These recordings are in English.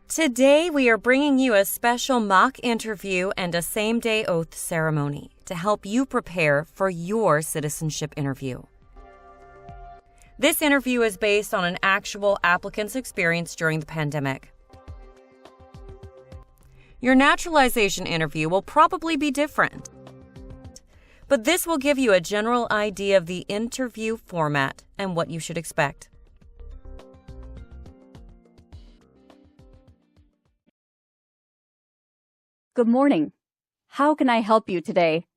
Today, we are bringing you a special mock interview and a same-day oath ceremony to help you prepare for your citizenship interview. This interview is based on an actual applicant's experience during the pandemic. Your naturalization interview will probably be different, but this will give you a general idea of the interview format and what you should expect. Good morning. How can I help you today?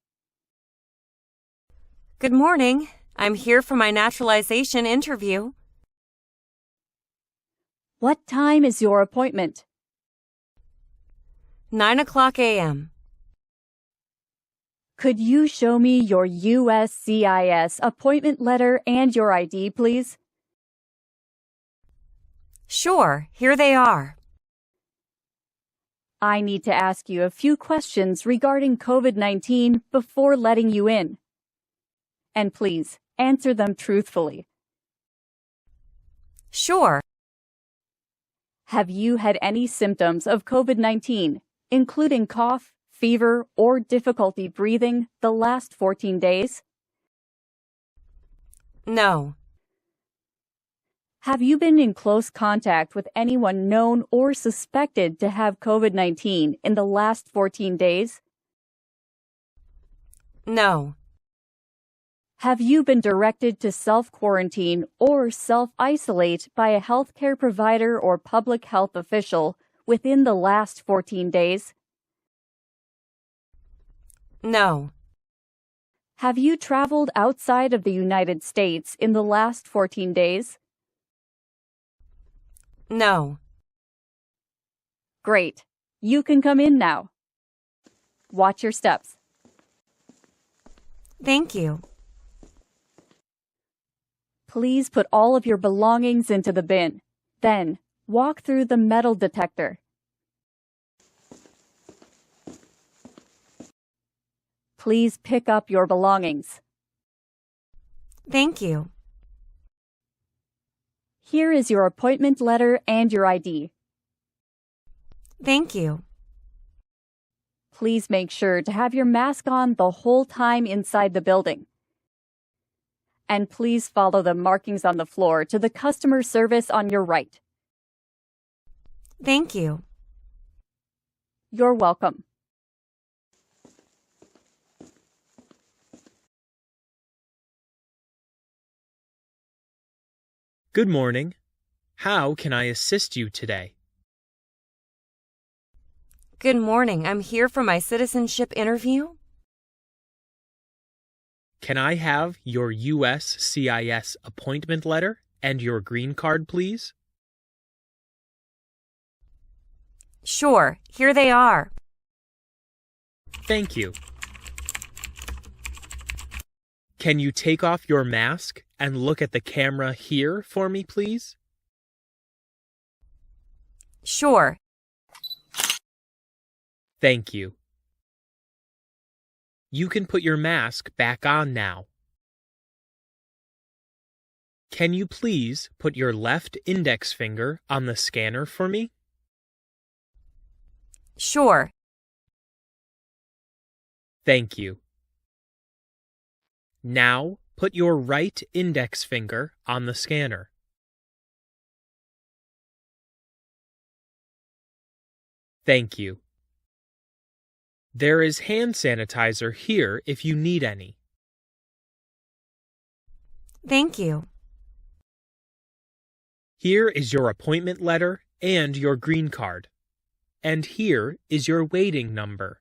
Good morning. I'm here for my naturalization interview. What time is your appointment? 9:00 a.m. Could you show me your USCIS appointment letter and your ID, please? Sure, here they are. I need to ask you a few questions regarding COVID-19 before letting you in. And please, answer them truthfully. Sure. Have you had any symptoms of COVID-19, including cough, fever, or difficulty breathing, the last 14 days? No. Have you been in close contact with anyone known or suspected to have COVID-19 in the last 14 days? No. Have you been directed to self-quarantine or self-isolate by a healthcare provider or public health official within the last 14 days? No. Have you traveled outside of the United States in the last 14 days? No. Great. You can come in now. Watch your steps. Thank you. Please put all of your belongings into the bin. Then, walk through the metal detector. Please pick up your belongings. Thank you. Here is your appointment letter and your ID. Thank you. Please make sure to have your mask on the whole time inside the building. And please follow the markings on the floor to the customer service on your right. Thank you. You're welcome. Good morning. How can I assist you today? Good morning. I'm here for my citizenship interview. Can I have your USCIS appointment letter and your green card, please? Sure, here they are. Thank you. Can you take off your mask and look at the camera here for me, please? Sure. Thank you. You can put your mask back on now. Can you please put your left index finger on the scanner for me? Sure. Thank you. Now, put your right index finger on the scanner. Thank you. There is hand sanitizer here if you need any. Thank you. Here is your appointment letter and your green card. And here is your waiting number.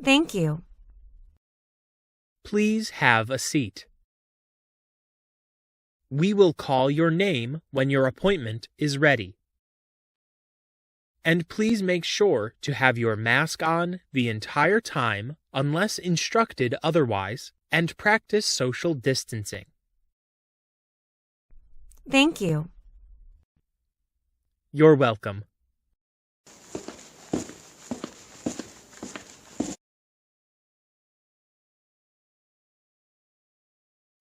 Thank you. Please have a seat. We will call your name when your appointment is ready. And please make sure to have your mask on the entire time unless instructed otherwise, and practice social distancing. Thank you. You're welcome.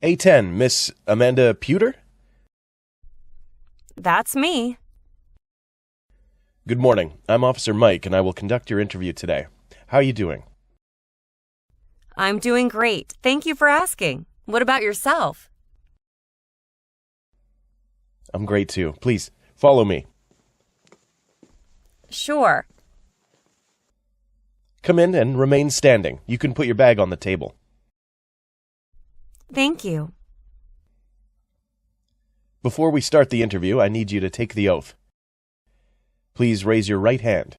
A10, Miss Amanda Pewter? That's me. Good morning. I'm Officer Mike, and I will conduct your interview today. How are you doing? I'm doing great. Thank you for asking. What about yourself? I'm great too. Please, follow me. Sure. Come in and remain standing. You can put your bag on the table. Thank you. Before we start the interview, I need you to take the oath. Please raise your right hand.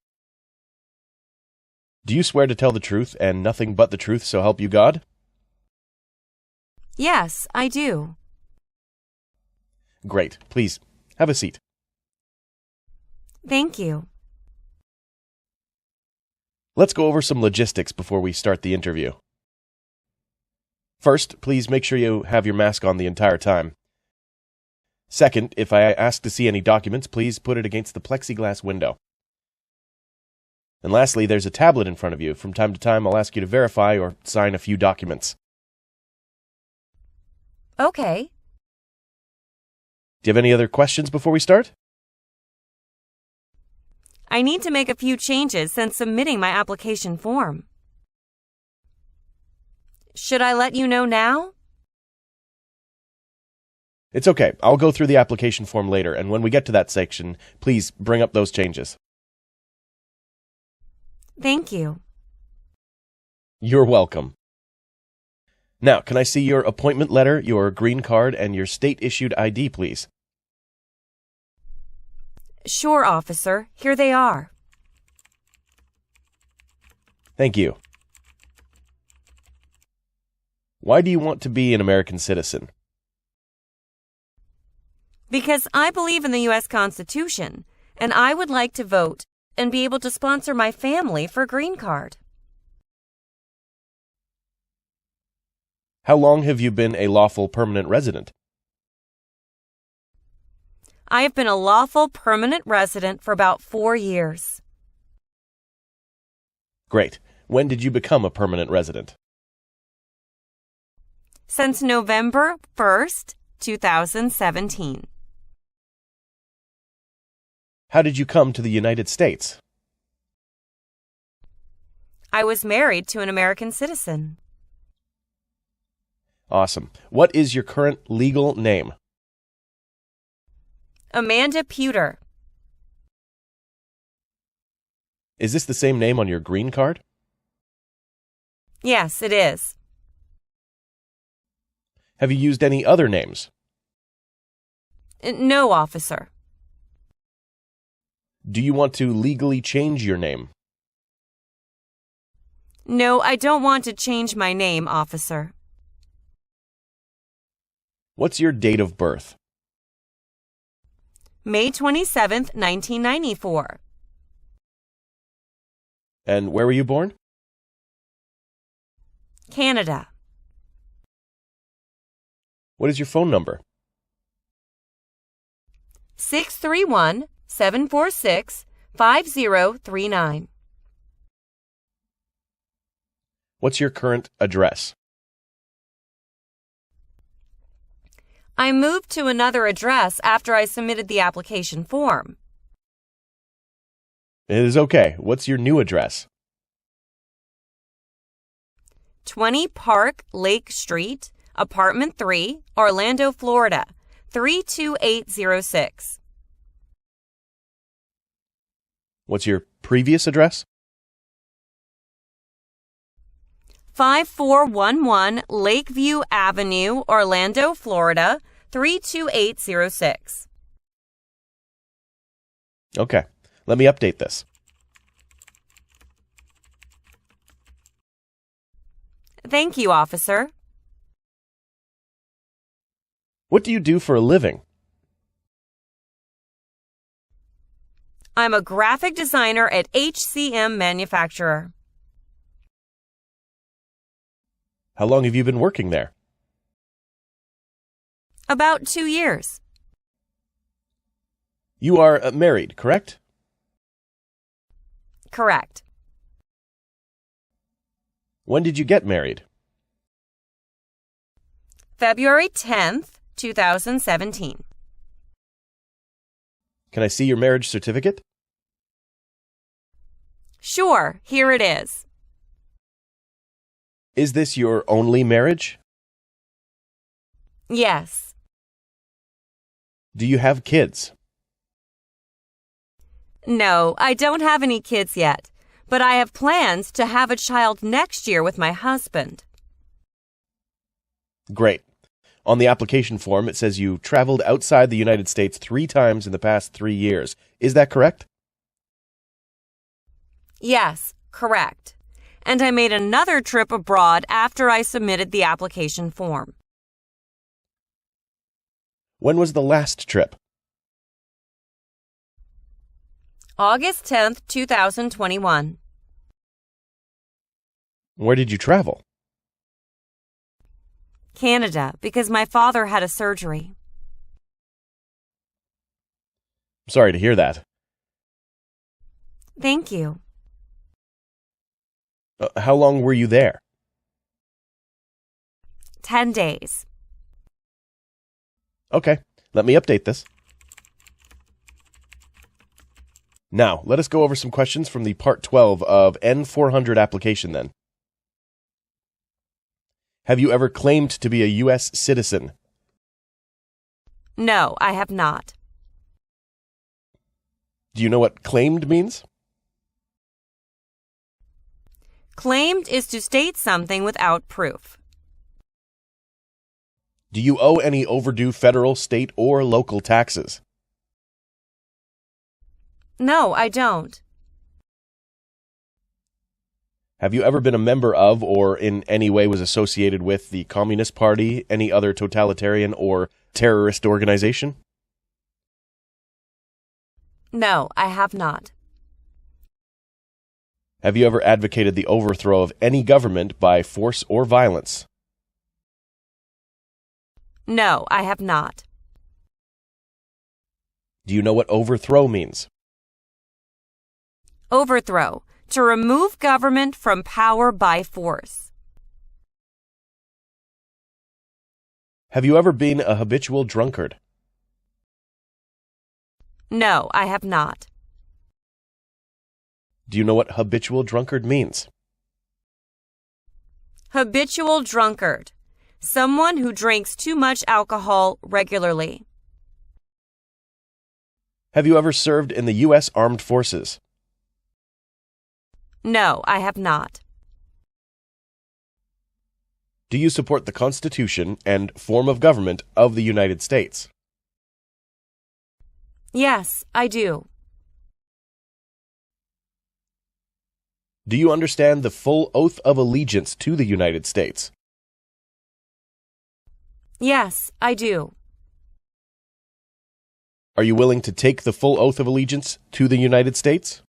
Do you swear to tell the truth and nothing but the truth, so help you God? Yes, I do. Great. Please, have a seat. Thank you. Let's go over some logistics before we start the interview. First, please make sure you have your mask on the entire time. Second, if I ask to see any documents, please put it against the plexiglass window. And lastly, there's a tablet in front of you. From time to time, I'll ask you to verify or sign a few documents. Okay. Do you have any other questions before we start? I need to make a few changes since submitting my application form. Should I let you know now? It's okay. I'll go through the application form later, and when we get to that section, please bring up those changes. Thank you. You're welcome. Now, can I see your appointment letter, your green card, and your state-issued ID, please? Sure, officer. Here they are. Thank you. Why do you want to be an American citizen? Because I believe in the U.S. Constitution, and I would like to vote and be able to sponsor my family for a green card. How long have you been a lawful permanent resident? I have been a lawful permanent resident for about 4 years. Great. When did you become a permanent resident? Since November 1st, 2017. How did you come to the United States? I was married to an American citizen. Awesome. What is your current legal name? Amanda Pewter. Is this the same name on your green card? Yes, it is. Have you used any other names? No, officer. Do you want to legally change your name? No, I don't want to change my name, officer. What's your date of birth? May 27th, 1994. And where were you born? Canada. What is your phone number? 631-746-5039. What's your current address? I moved to another address after I submitted the application form. It is okay. What's your new address? 20 Park Lake Street, Apartment 3, Orlando, Florida, 32806. What's your previous address? 5411 Lakeview Avenue, Orlando, Florida, 32806. Okay. Let me update this. Thank you, officer. What do you do for a living? I'm a graphic designer at HCM Manufacturer. How long have you been working there? About 2 years. You are married, correct? Correct. When did you get married? February 10th, 2017. Can I see your marriage certificate? Sure, here it is. Is this your only marriage? Yes. Do you have kids? No, I don't have any kids yet, but I have plans to have a child next year with my husband. Great. On the application form, it says you traveled outside the United States 3 times in the past 3 years. Is that correct? Yes, correct. And I made another trip abroad after I submitted the application form. When was the last trip? August 10th, 2021. Where did you travel? Canada, because my father had a surgery. I'm sorry to hear that. Thank you. How long were you there? 10 days. Okay, let me update this. Now, let us go over some questions from the Part 12 of N400 application then. Have you ever claimed to be a U.S. citizen? No, I have not. Do you know what claimed means? Claimed is to state something without proof. Do you owe any overdue federal, state, or local taxes? No, I don't. Have you ever been a member of or in any way was associated with the Communist Party, any other totalitarian or terrorist organization? No, I have not. Have you ever advocated the overthrow of any government by force or violence? No, I have not. Do you know what overthrow means? Overthrow, to remove government from power by force. Have you ever been a habitual drunkard? No, I have not. Do you know what habitual drunkard means? Habitual drunkard, someone who drinks too much alcohol regularly. Have you ever served in the U.S. Armed Forces? No, I have not. Do you support the Constitution and form of government of the United States? Yes, I do. Do you understand the full oath of allegiance to the United States? Yes, I do. Are you willing to take the full oath of allegiance to the United States?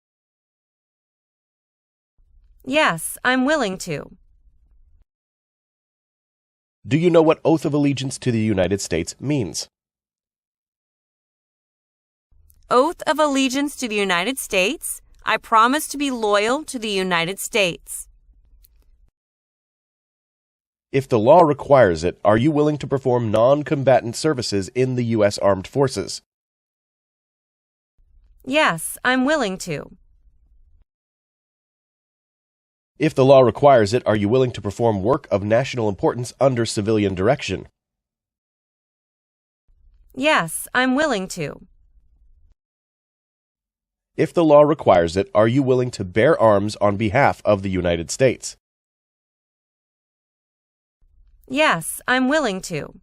Yes, I'm willing to. Do you know what oath of allegiance to the United States means? Oath of allegiance to the United States. I promise to be loyal to the United States. If the law requires it, are you willing to perform non-combatant services in the U.S. Armed Forces? Yes, I'm willing to. If the law requires it, are you willing to perform work of national importance under civilian direction? Yes, I'm willing to. If the law requires it, are you willing to bear arms on behalf of the United States? Yes, I'm willing to.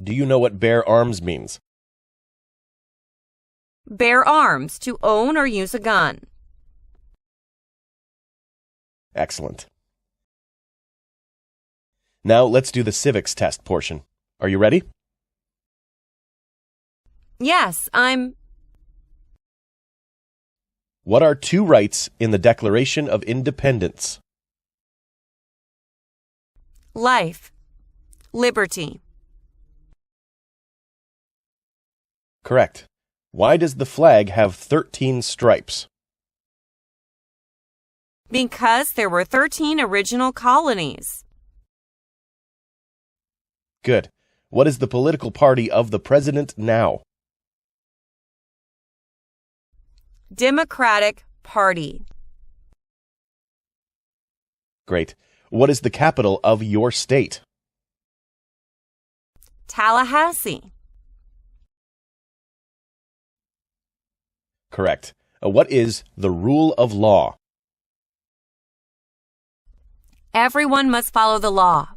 Do you know what bear arms means? Bear arms, to own or use a gun. Excellent. Now let's do the civics test portion. Are you ready? Yes, What are 2 rights in the Declaration of Independence? Life. Liberty. Correct. Why does the flag have 13 stripes? Because there were 13 original colonies. Good. What is the political party of the president now? Democratic Party. Great. What is the capital of your state? Tallahassee. Correct. What is the rule of law? Everyone must follow the law.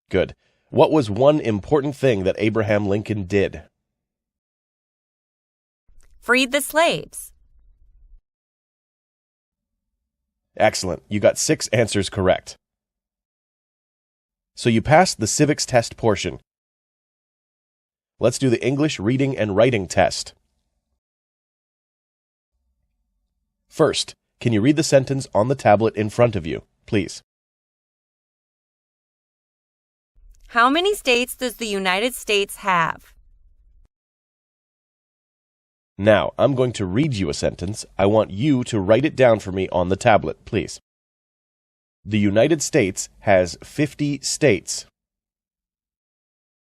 Good. What was one important thing that Abraham Lincoln did? Freed the slaves. Excellent. You got 6 answers correct. So you passed the civics test portion. Let's do the English reading and writing test. First, can you read the sentence on the tablet in front of you, please? How many states does the United States have? Now, I'm going to read you a sentence. I want you to write it down for me on the tablet, please. The United States has 50 states.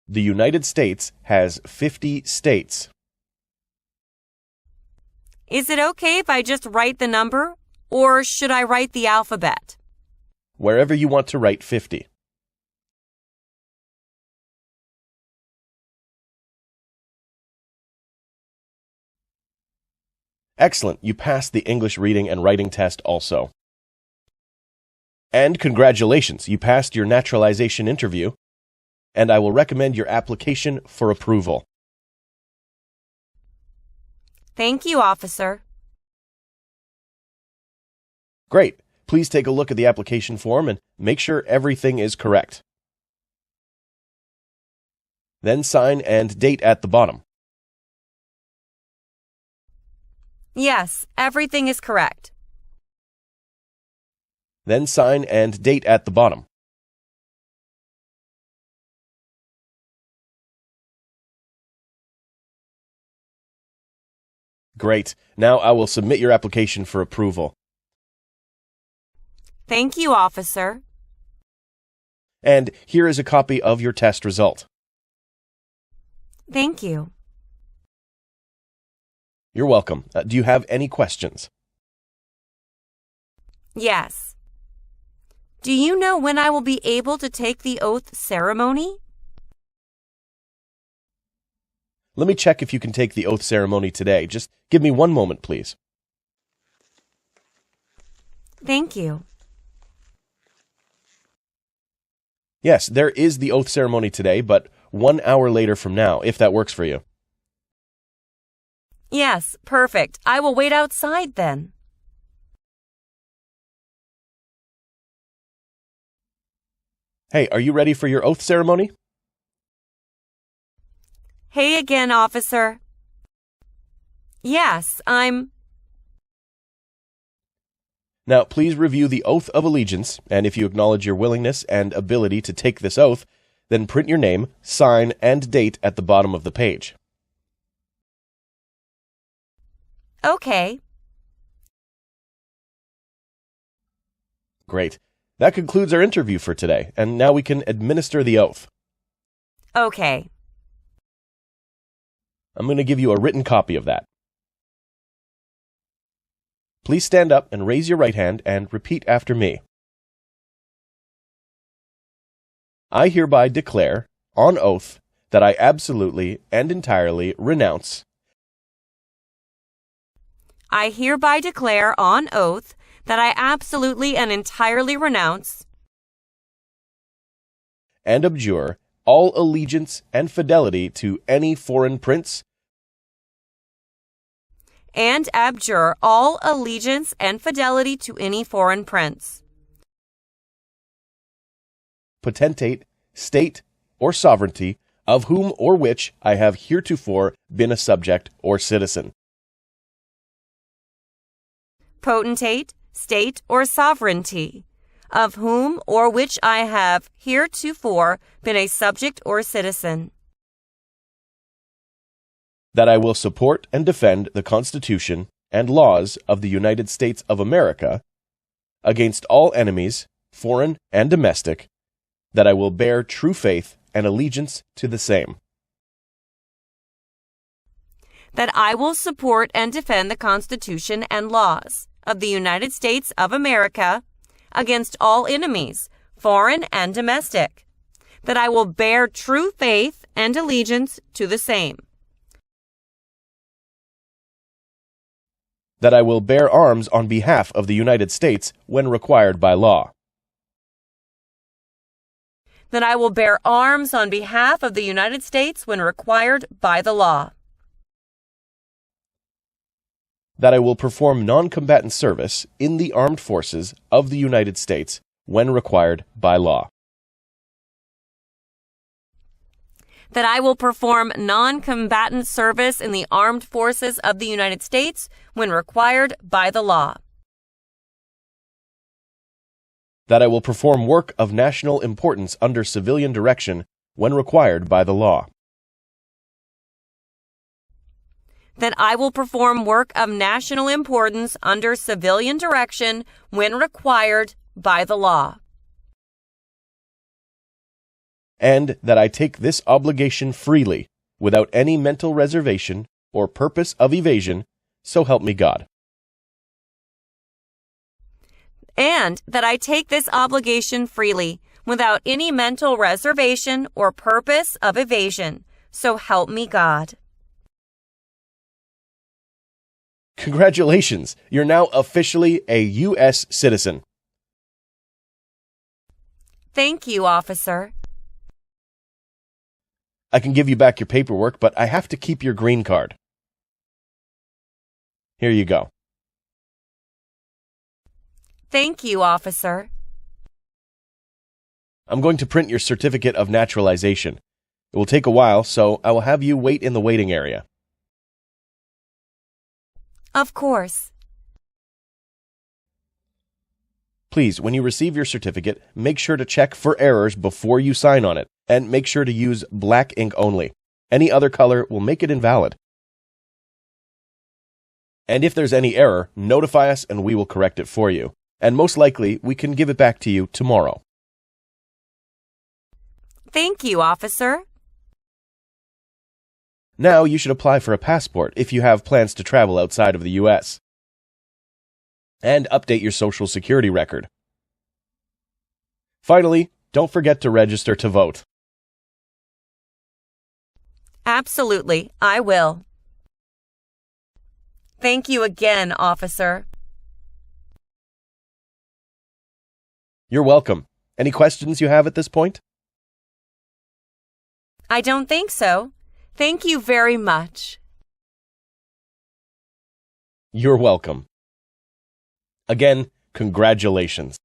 The United States has 50 states. Is it okay if I just write the number, or should I write the alphabet? Wherever you want to write 50. Excellent. You passed the English reading and writing test also. And congratulations, you passed your naturalization interview, and I will recommend your application for approval. Thank you, officer. Great. Please take a look at the application form and make sure everything is correct. Then sign and date at the bottom. Yes, everything is correct. Then sign and date at the bottom. Great. Now I will submit your application for approval. Thank you, officer. And here is a copy of your test result. Thank you. You're welcome. Do you have any questions? Yes. Do you know when I will be able to take the oath ceremony? Let me check if you can take the oath ceremony today. Just give me one moment, please. Thank you. Yes, there is the oath ceremony today, but 1 hour later from now, if that works for you. Yes, perfect. I will wait outside then. Hey, are you ready for your oath ceremony? Hey again, officer. Yes, I'm... Now, please review the oath of allegiance, and if you acknowledge your willingness and ability to take this oath, then print your name, sign, and date at the bottom of the page. Okay. Great. That concludes our interview for today, and now we can administer the oath. Okay. I'm going to give you a written copy of that. Please stand up and raise your right hand and repeat after me. I hereby declare, on oath, that I absolutely and entirely renounce. I hereby declare on oath that I absolutely and entirely renounce and abjure all allegiance and fidelity to any foreign prince, and abjure all allegiance and fidelity to any foreign prince, potentate, state, or sovereignty, of whom or which I have heretofore been a subject or citizen. Potentate, state, or sovereignty, of whom or which I have heretofore been a subject or citizen. That I will support and defend the Constitution and laws of the United States of America against all enemies, foreign and domestic, that I will bear true faith and allegiance to the same. that I will support and defend the Constitution and laws of the United States of America against all enemies, foreign and domestic, that I will bear true faith and allegiance to the same, that I will bear arms on behalf of the United States when required by law, that I will bear arms on behalf of the United States when required by the law, that I will perform non-combatant service in the armed forces of the United States when required by law, that I will perform non-combatant service in the armed forces of the United States when required by the law, that I will perform work of national importance under civilian direction when required by the law, that I will perform work of national importance under civilian direction when required by the law, and that I take this obligation freely, without any mental reservation or purpose of evasion, so help me God. And that I take this obligation freely, without any mental reservation or purpose of evasion, so help me God. Congratulations! You're now officially a U.S. citizen. Thank you, officer. I can give you back your paperwork, but I have to keep your green card. Here you go. Thank you, officer. I'm going to print your certificate of naturalization. It will take a while, so I will have you wait in the waiting area. Of course. Please, when you receive your certificate, make sure to check for errors before you sign on it, and make sure to use black ink only. Any other color will make it invalid. And if there's any error, notify us and we will correct it for you. And most likely, we can give it back to you tomorrow. Thank you, officer. Now you should apply for a passport if you have plans to travel outside of the U.S. And update your Social Security record. Finally, don't forget to register to vote. Absolutely, I will. Thank you again, officer. You're welcome. Any questions you have at this point? I don't think so. Thank you very much. You're welcome. Again, congratulations.